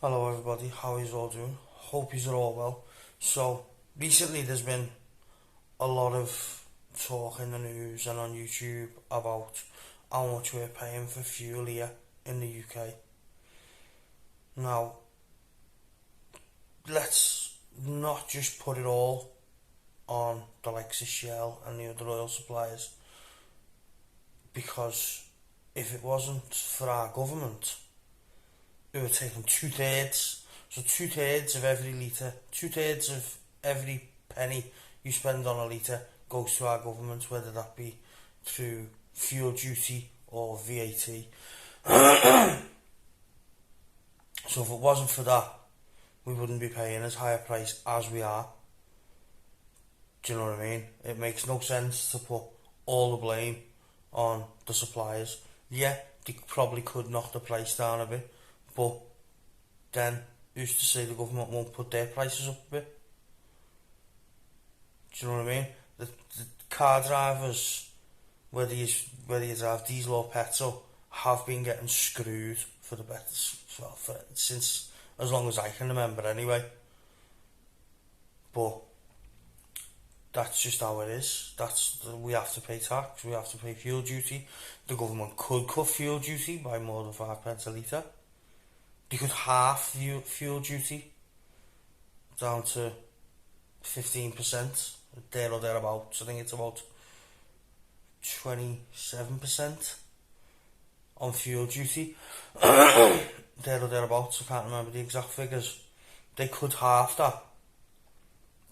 Hello everybody, how is all doing? Hope you're all well. So, recently there's been a lot of talk in the news and on YouTube about how much we're paying for fuel here in the UK. Now, let's not just put it all on the likes of Shell and the other oil suppliers, because if it wasn't for our government, we were taking two-thirds. So two-thirds of every litre, two-thirds of every penny you spend on a litre goes to our government, whether that be through fuel duty or VAT. So if it wasn't for that, we wouldn't be paying as high a price as we are. Do you know what I mean? It makes no sense to put all the blame on the suppliers. Yeah, they probably could knock the price down a bit, but then who's to say the government won't put their prices up a bit? Do you know what I mean? The car drivers, whether you drive diesel or petrol, have been getting screwed for the best, well, since as long as I can remember anyway. But that's just how it is. We have to pay tax, we have to pay fuel duty. The government could cut fuel duty by more than 5p a litre. They could half fuel duty down to 15%, there or thereabouts. I think it's about 27% on fuel duty. There or thereabouts, I can't remember the exact figures. They could half that.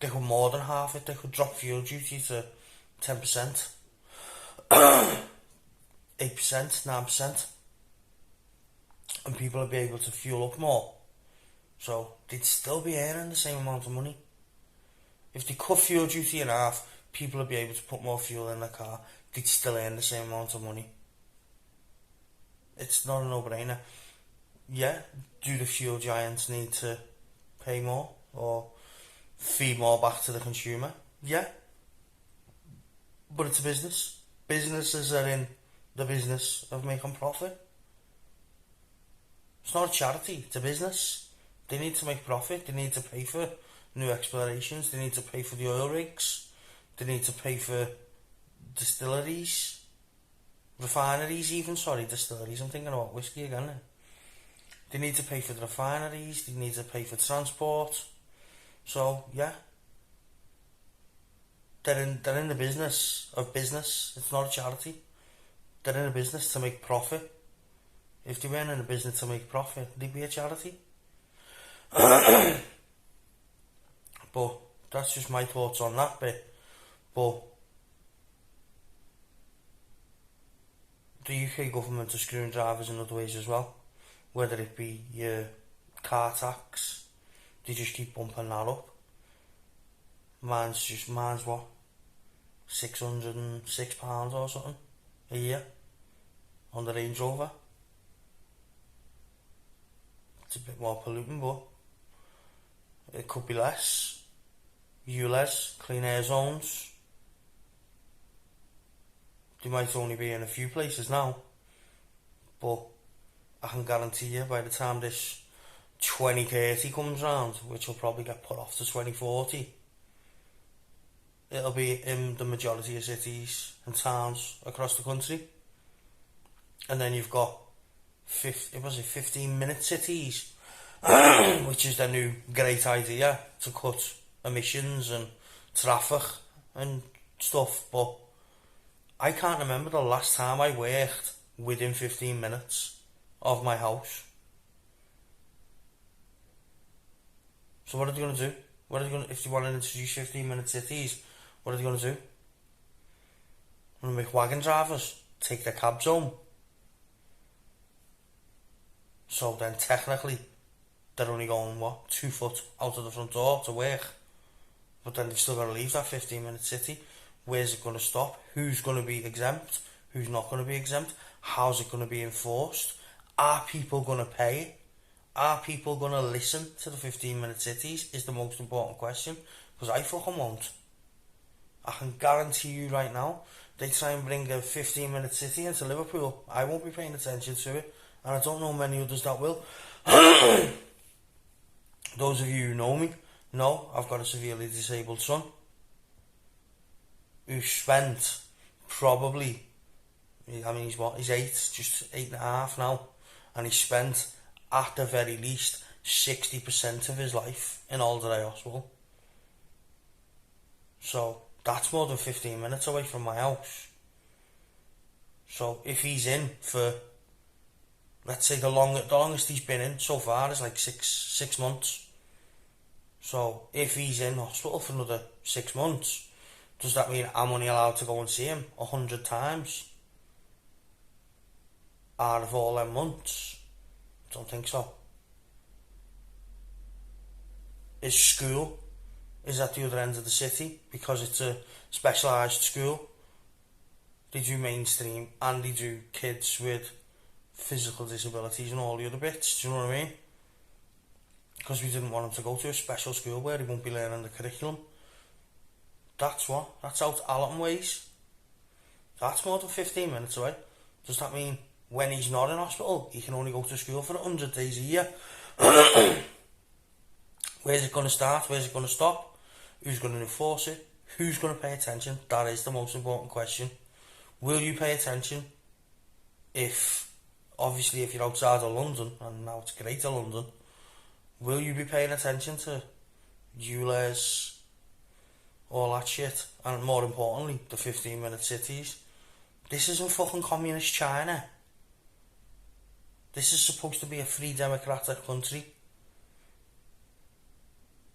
They could more than half it. They could drop fuel duty to 10%, 8%, 9%. And people would be able to fuel up more. So they'd still be earning the same amount of money. If they cut fuel duty in half, people would be able to put more fuel in their car. They'd still earn the same amount of money. It's not a no-brainer. Yeah, do the fuel giants need to pay more or feed more back to the consumer? Yeah. But it's a business. Businesses are in the business of making profit. It's not a charity, it's a business. They need to make profit, they need to pay for new explorations, they need to pay for the oil rigs, they need to pay for distilleries, refineries even, distilleries, I'm thinking about whiskey again. They need to pay for the refineries, they need to pay for transport. So, yeah. They're in the business of business, it's not a charity. They're in a business to make profit. If they weren't in a business to make profit, they'd be a charity. But that's just my thoughts on that bit. But the UK government are screwing drivers in other ways as well. Whether it be your car tax, they just keep bumping that up. Mine's what? £606 or something a year on the Range Rover. It's a bit more polluting, but it could be less. Ulez, clean air zones. They might only be in a few places now, but I can guarantee you by the time this 2030 comes round, which will probably get put off to 2040, it'll be in the majority of cities and towns across the country. And then you've got 15-minute cities, which is the new great idea to cut emissions and traffic and stuff. But I can't remember the last time I worked within 15 minutes of my house. So what are they going to do? If they want to introduce 15-minute cities, what are they going to do? They're going to make wagon drivers take their cabs home. So then technically they're only going 2 foot out of the front door to work, but then they've still got to leave that 15-minute city. Where's it going to stop? Who's going to be exempt? Who's not going to be exempt? How's it going to be enforced? Are people going to pay it? Are people going to listen to the 15-minute cities is the most important question, because I fucking won't. I can guarantee you right now, they try and bring a 15-minute city into Liverpool, I won't be paying attention to it. And I don't know many others that will. Those of you who know me know I've got a severely disabled son who spent probably, I mean, he's 8, just 8.5 now, and he spent at the very least 60% of his life in Alderey Hospital. So that's more than 15 minutes away from my house. So if he's in for, let's say the longest he's been in so far is like six months. So if he's in hospital for another 6 months, does that mean I'm only allowed to go and see him 100 times out of all them months? Don't think so. His school is at the other end of the city because it's a specialised school. They do mainstream and they do kids with physical disabilities and all the other bits, do you know what I mean? Because we didn't want him to go to a special school where he won't be learning the curriculum. That's out Allerton ways. That's more than 15 minutes away. Does that mean when he's not in hospital, he can only go to school for 100 days a year? Where's it going to start? Where's it going to stop? Who's going to enforce it? Who's going to pay attention? That is the most important question. Will you pay attention if you're outside of London, and now it's Greater London, will you be paying attention to ulez, all that shit, and more importantly, the 15-minute cities? This isn't fucking communist China. This is supposed to be a free democratic country.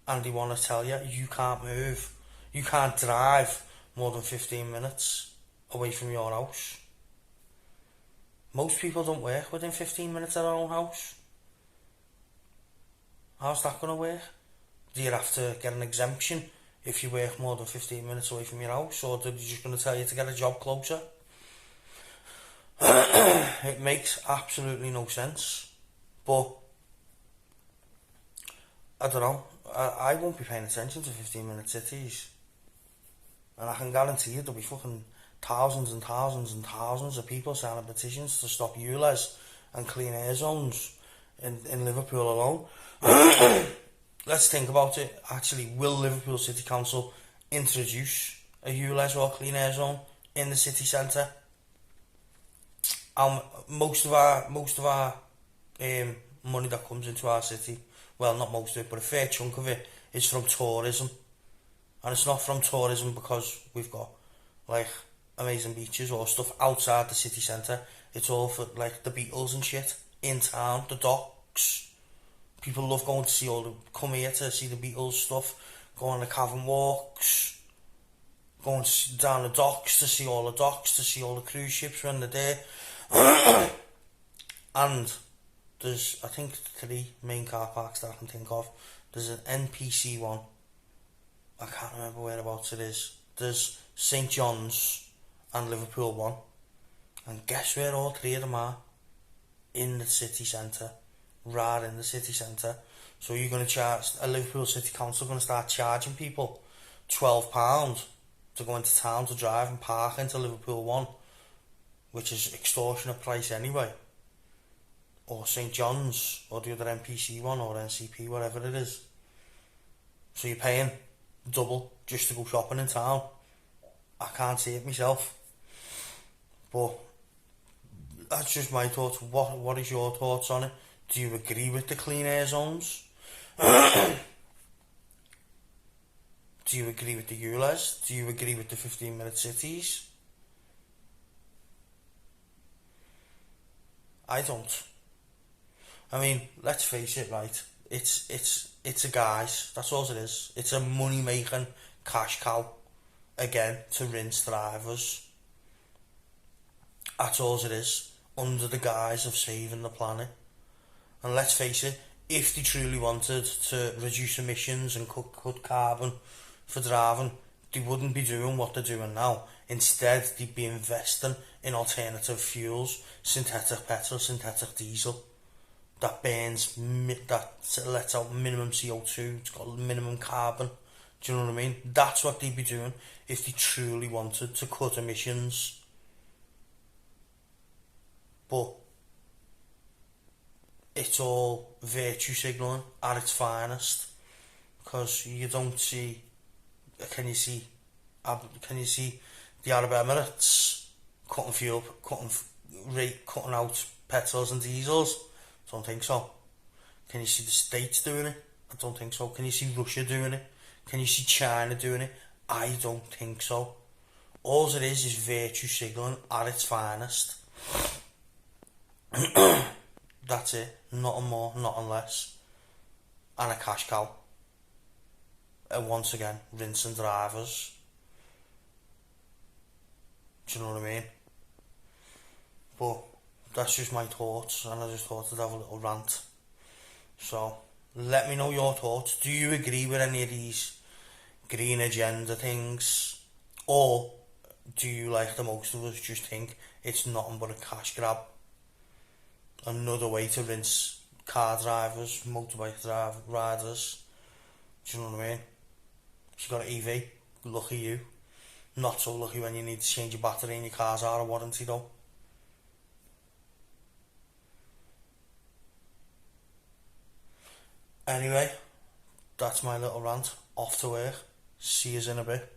And they want to tell you, you can't move. You can't drive more than 15 minutes away from your house. Most people don't work within 15 minutes of their own house. How's that going to work? Do you have to get an exemption if you work more than 15 minutes away from your house? Or are they just going to tell you to get a job closer? It makes absolutely no sense. But I don't know. I won't be paying attention to 15-minute cities. And I can guarantee you there'll be fucking thousands and thousands and thousands of people signing petitions to stop ulez and clean air zones in Liverpool alone. Let's think about it. Actually, will Liverpool City Council introduce a ulez or clean air zone in the city centre? Most of our money that comes into our city, well, not most of it, but a fair chunk of it is from tourism. And it's not from tourism because we've got like amazing beaches or stuff outside the city centre. It's all for like the Beatles and shit in town, the docks. People love going to see come here to see the Beatles stuff, go on the cavern walks, going down the docks to see all the docks, to see all the cruise ships when they're there. And there's, I think, 3 main car parks that I can think of. There's an NPC one. I can't remember whereabouts it is. There's St John's and Liverpool one. And guess where all 3 of them are? In the city centre. Right in the city centre. So you're going to charge, a Liverpool City Council going to start charging people £12 to go into town to drive and park into Liverpool one, which is extortionate price anyway. Or St John's, or the other NPC one, or NCP, whatever it is. So you're paying double just to go shopping in town. I can't see it myself. But that's just my thoughts. What is your thoughts on it? Do you agree with the clean air zones? Do you agree with the ulez? Do you agree with the 15-minute cities? I don't. I mean, let's face it, right? It's a guise. That's all it is. It's a money-making cash cow, again, to rinse drivers. That's all it is, under the guise of saving the planet. And let's face it, if they truly wanted to reduce emissions and cut carbon for driving, they wouldn't be doing what they're doing now. Instead, they'd be investing in alternative fuels, synthetic petrol, synthetic diesel, that burns, that lets out minimum CO2, it's got minimum carbon. Do you know what I mean? That's what they'd be doing if they truly wanted to cut emissions. But it's all virtue signalling at its finest, because you don't see, can you see the Arab Emirates cutting fuel, cutting out petrols and diesels? Don't think so. Can you see the States doing it? I don't think so. Can you see Russia doing it? Can you see China doing it? I don't think so. All it is virtue signalling at its finest. That's it. Nothing more, nothing less. And a cash cow. And once again, rinsing drivers. Do you know what I mean? But that's just my thoughts, and I just thought I'd have a little rant. So, let me know your thoughts. Do you agree with any of these green agenda things? Or do you, like the most of us, just think it's nothing but a cash grab? Another way to rinse car drivers, motorbike riders. Do you know what I mean? If you've got an EV, lucky you. Not so lucky when you need to change your battery and your car's out of warranty though. Anyway, that's my little rant. Off to work. See yous in a bit.